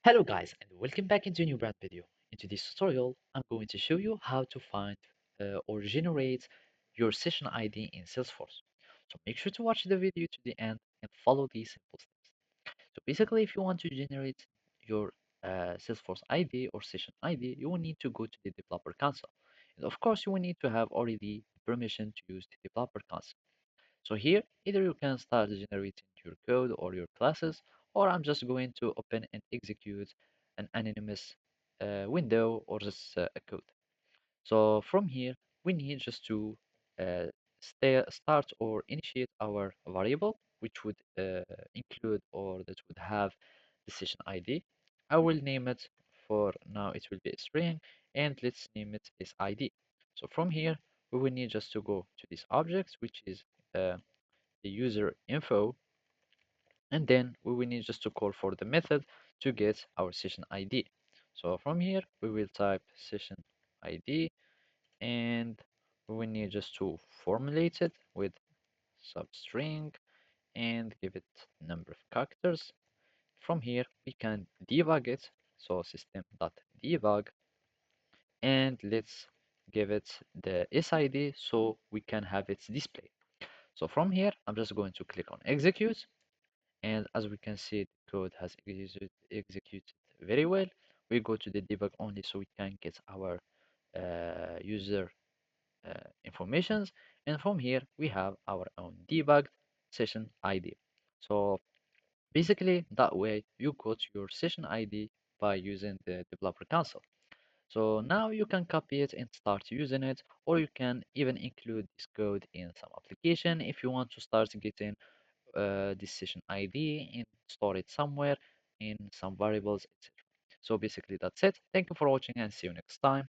Hello guys and welcome back into a new brand video. In today's tutorial, I'm going to show you how to find or generate your session ID in Salesforce. So make sure to watch the video to the end and follow these simple steps. So basically, if you want to generate your Salesforce ID or session ID, you will need to go to the developer console. And of course, you will need to have already permission to use the developer console. So here, either you can start generating your code or your classes, or I'm just going to open and execute an anonymous window or just a code. So from here, we need just to uh, start or initiate our variable, which would include or that would have the session ID. I will name it for now, it will be a string, and let's name it as ID. So from here, we will need just to go to this object, which is uh, the user info, and then we will need just to call for the method to get our session ID. So from here, we will type session ID, and we will need just to formulate it with substring and give it number of characters. From here, we can debug it. So system.debug, and let's give it the SID so we can have its display. So from here, I'm just going to click on execute. And as we can see, the code has executed very well. We go to the debug only so we can get our user informations. And from here, we have our own debugged session ID. So basically, that way you got your session ID by using the developer console. So now you can copy it and start using it, or you can even include this code in some application if you want to start getting this session ID and store it somewhere in some variables, etc. So basically that's it. Thank you for watching and see you next time.